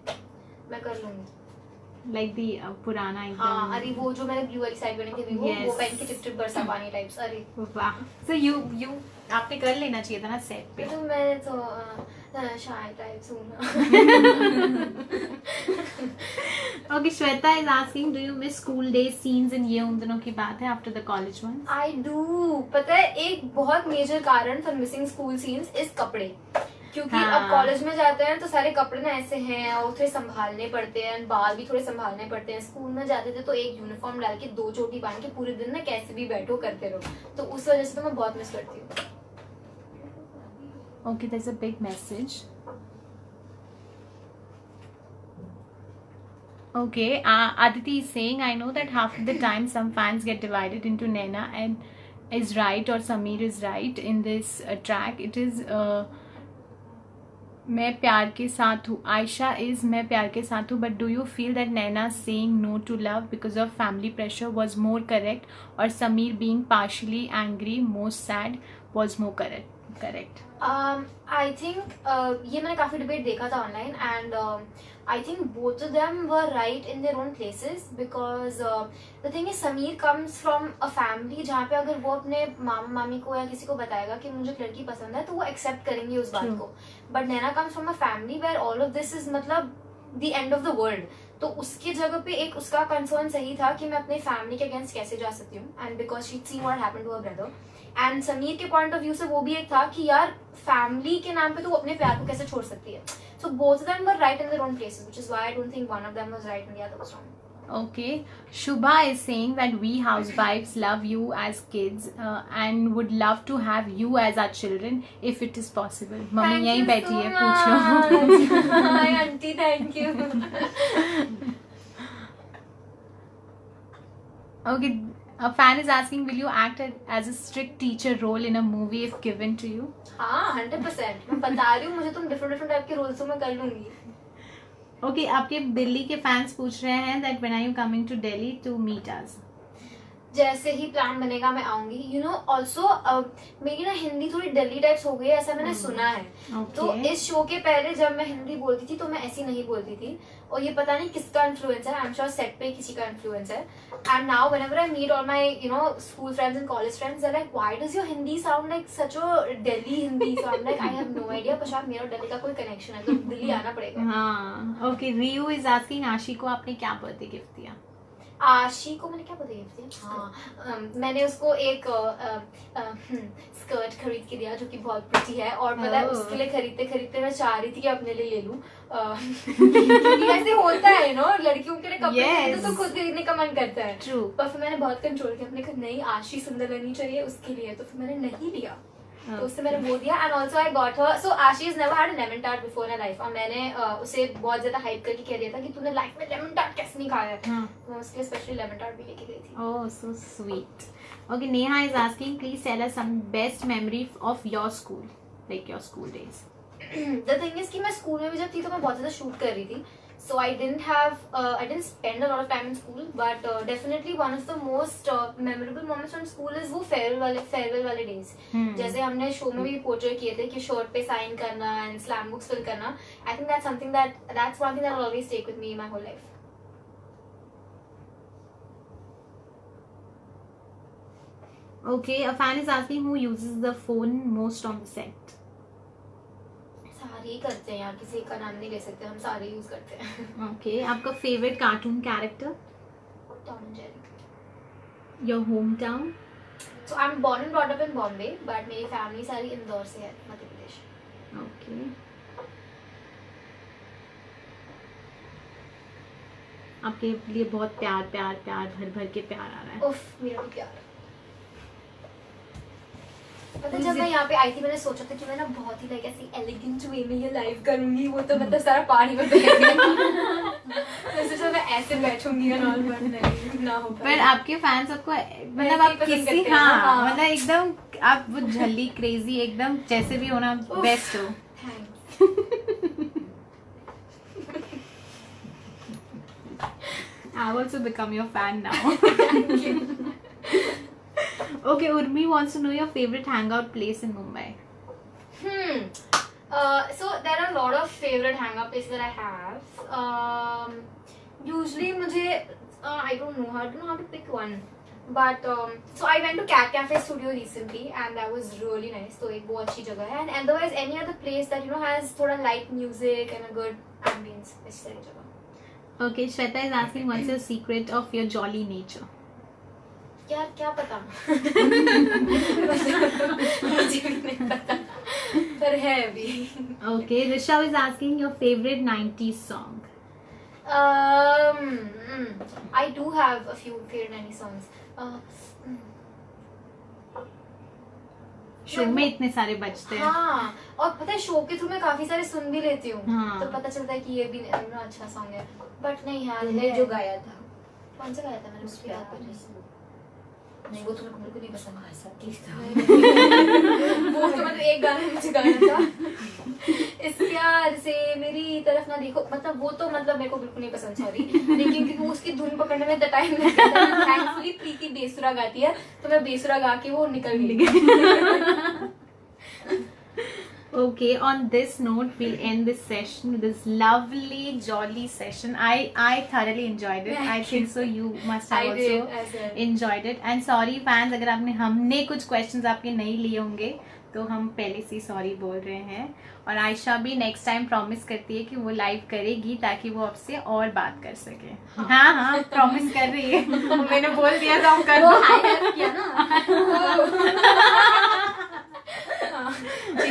मैं कर लूंगी. Like the पुराना एकदम. हाँ, अरे वो जो मैंने ब्लू वाली साइड बनी थी वो Yes. वो पहन के टिप टिप बरसा पानी टाइप्स. अरे वाह. So you आपने कर लेना चाहिए था ना सेट पे. तो मैं तो शाय टाइप्स हूँ ना. Okay, Shweta is asking, do you miss school days scenes in ये उन दिनों की बात है after the college ones? I do. पता है एक बहुत मेजर कारण फॉर मिसिंग स्कूल सीन्स इस कपड़े, क्योंकि हाँ. अब कॉलेज में जाते हैं तो सारे कपड़े ना ऐसे हैं और थोड़े संभालने पड़ते हैं, बाल भी थोड़े संभालने पड़ते हैं. स्कूल में जाते थे तो एक यूनिफॉर्म डाल के 2 चोटी बांध के पूरे दिन ना कैसे भी बैठो करते रहो, तो उस वजह से तो मैं बहुत मिस करती हूँ. Okay, there's a big message. Okay, Aditi is saying, I know that half of the time some fans get divided into Naina and is right or Sameer is right in this track. It is मैं प्यार के साथ हूँ. Aisha is मैं प्यार के साथ हूँ. But do you feel that Naina saying no to love because of family pressure was more correct, or Sameer being partially angry, most sad, was more correct? I think ये मैंने काफी debate देखा था online and I think both of them were right in their own places because the thing is Sameer comes from a family जहाँ पे अगर वो अपने मामा मामी को या किसी को बताएगा कि मुझे एक लड़की पसंद है तो वो एक्सेप्ट करेंगे उस बात को. But Naina comes from a family where all of this is मतलब the end of the world. तो उसकी जगह पे एक उसका कंसर्न सही था कि मैं अपने फैमिली के अगेंस्ट कैसे जा सकती हूँ, and because she see what happened to her brother. And Sameer के पॉइंट ऑफ व्यू से वो भी एक था कि यार फैमिली के नाम पे तो वो अपने प्यार को कैसे छोड़ सकती है. So both of them were right in their own places, which is why I don't think one of them was right and the other was wrong. Okay, Shubha is saying that we housewives love you as kids and would love to have you as our children if it is possible. Mummy यहीं बैठी है, पूछ लो. Hi aunty, thank you. Okay, a fan is asking, will you act as a strict teacher role in a movie if given to you? हाँ 100%. मैं बता रही हूँ, मुझे तुम डिफरेंट टाइप के रोल्स तो मैं कर लूंगी. Okay, आपके दिल्ली के फैंस पूछ रहे हैं that when are you coming to Delhi to meet us? जैसे ही प्लान बनेगा मैं आऊंगी. यू नो ऑल्सो मेरी ना हिंदी थोड़ी दिल्ली टाइप्स हो गई है, ऐसा मैंने सुना है. Okay. तो इस शो के पहले जब मैं हिंदी बोलती थी तो मैं ऐसी नहीं बोलती थी, और ये पता नहीं किसका इन्फ्लुएंस है. आई एम श्योर सेट पे किसी का इन्फ्लुएंस है. And now whenever I meet all my school friends and college friends, they are like why does your Hindi sound like such a Delhi Hindi. So I am like I have no idea, पर शायद मेरा दिल्ली का कोई connection है तो दिल्ली आना पड़ेगा. हाँ. Okay, Riyu is asking, आशी को आपने क्या बर्थडे गिफ्ट दिया? आशी को मैंने क्या पता गिफ्ट दिया? हाँ, मैंने उसको एक स्कर्ट खरीद के दिया जो कि बहुत प्रिटी है, और पता है उसके लिए खरीदते खरीदते मैं चाह रही थी कि अपने लिए ले लूं. क्योंकि ऐसे होता है लड़कियों के लिए कपड़े खरीदो तो खुद खरीदने का मन करता है. True. पर फिर मैंने बहुत कंट्रोल किया, अपने घर नहीं आशी सुंदर लगनी चाहिए उसके लिए, तो फिर मैंने नहीं लिया. तो उससे मैंने वो दिया. And also I got her, so Ashi is never had a lemon tart before in life, और मैंने उसे बहुत ज्यादा हाइप करके कह दिया था कि तूने लाइफ में लेमन टार्ट कैसे नहीं खाया है. मैं उसके लिए स्पेशली लेमन टार्ट भी लेके गई थी. Oh, so sweet. Okay, Neha is asking, please tell us some best memory of your school, like your school days. The thing is कि मैं स्कूल में भी जब थी तो मैं बहुत ज्यादा शूट कर रही थी. So I didn't spend a lot of time in school, but definitely one of the most memorable moments from school is वो farewell वाले days. जैसे हमने शो में भी पोर्ट्रे किए थे कि शॉर्ट पे साइन करना and slam books fill करना. I think that's something that's one thing that will always take with me my whole life. Okay, a fan is asking who uses the phone most on the set. सारे ही करते हैं यार, किसी का नाम नहीं ले सकते, हम सारे यूज करते हैं. Okay, आपका favorite cartoon character? Tom and Jerry. Your hometown? So I'm born and brought up in Bombay, but मेरी फैमिली सारी इंदौर से है, मध्य प्रदेश. Okay. आपके लिए बहुत प्यार भर भर के प्यार आ रहा है. उफ, मेरा भी प्यार. पता जब मैं यहाँ पे आई थी मैंने सोचा था कि मैं ना बहुत ही लाइक ऐसी एलिगेंट वे में ये लाइव करूंगी, वो तो मतलब सारा पानी में बह गया. मैं सोचा मैं ऐसे बैठूंगी और ऑल, बट नहीं ना हो पाया. पर आपके फैंस आपको मतलब आप किसी मतलब एकदम आप वो झल्ली क्रेजी एकदम जैसे भी होना बेस्ट हो. Thanks. I also become your fan now. Okay, Urmi wants to know your favorite hangout place in Mumbai. So there are a lot of favorite hang-out places that I have. Usually मुझे I don't know how to pick one. But so I went to Cat Cafe Studio recently and that was really nice. तो एक बहुत अच्छी जगह है. And otherwise any other place that has थोड़ा light music and a good ambience, इस तरह की जगह. Okay, Shweta is asking what's your secret of your jolly nature? यार क्या पता. मुझे भी नहीं पता. पर है अभी. Okay, Rishabh is asking your favorite 90s song. I do have a few favorite 90s songs. Show में इतने सारे बजते हैं. हाँ, और पता है शो के थ्रू मैं काफी सारे सुन भी लेती हूँ. हाँ. तो पता चलता है कि ये भी अच्छा सॉन्ग है. बट नहीं यार तुमने जो गाया था कौन सा गाया था मैंने उसकी याद कर नहीं. वो तो मेरे को बिल्कुल नहीं पसंद. वो तो मतलब एक गाना मुझे गाना था. इस प्यार से मेरी तरफ ना देखो, मतलब वो तो मतलब मेरे को बिल्कुल नहीं पसंद, सॉरी. लेकिन क्योंकि उसकी धुन पकड़ने में टाइम लगता है. थैंकफुली प्रीति बेसुरा गाती है तो मैं बेसुरा गा के वो निकल गई. Okay, on this note, we'll end this session with this lovely, jolly session. I thoroughly enjoyed it. I think so. You must have I did also as well. enjoyed it. And sorry fans, अगर हमने कुछ questions आपके नहीं लिए होंगे तो हम पहले से सॉरी बोल रहे हैं. और आयशा भी नेक्स्ट टाइम प्रॉमिस करती है कि वो लाइव करेगी ताकि वो आपसे और बात कर सके. हाँ प्रॉमिस कर रही है. मैंने बोल दिया तो हम कर वो दो. हाई किया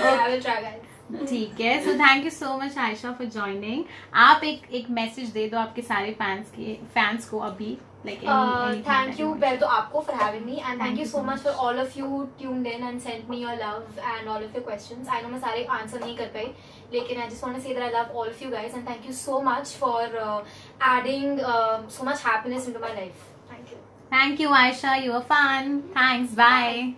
I will try guys. ठीक है. So thank you so much Ayesha for joining. आप एक मैसेज दे दो आपके सारे फैंस को अभी. Thank you पहले तो आपको for having me and thank you so much for all of you tuned in and sent me your love and all of your questions. I know मैं सारे आंसर नहीं कर पाई लेकिन I just want to say that I love all of you guys and thank you so much for adding so much happiness into my life. Thank you. Thank you Aisha, you were fun. Thanks. Bye.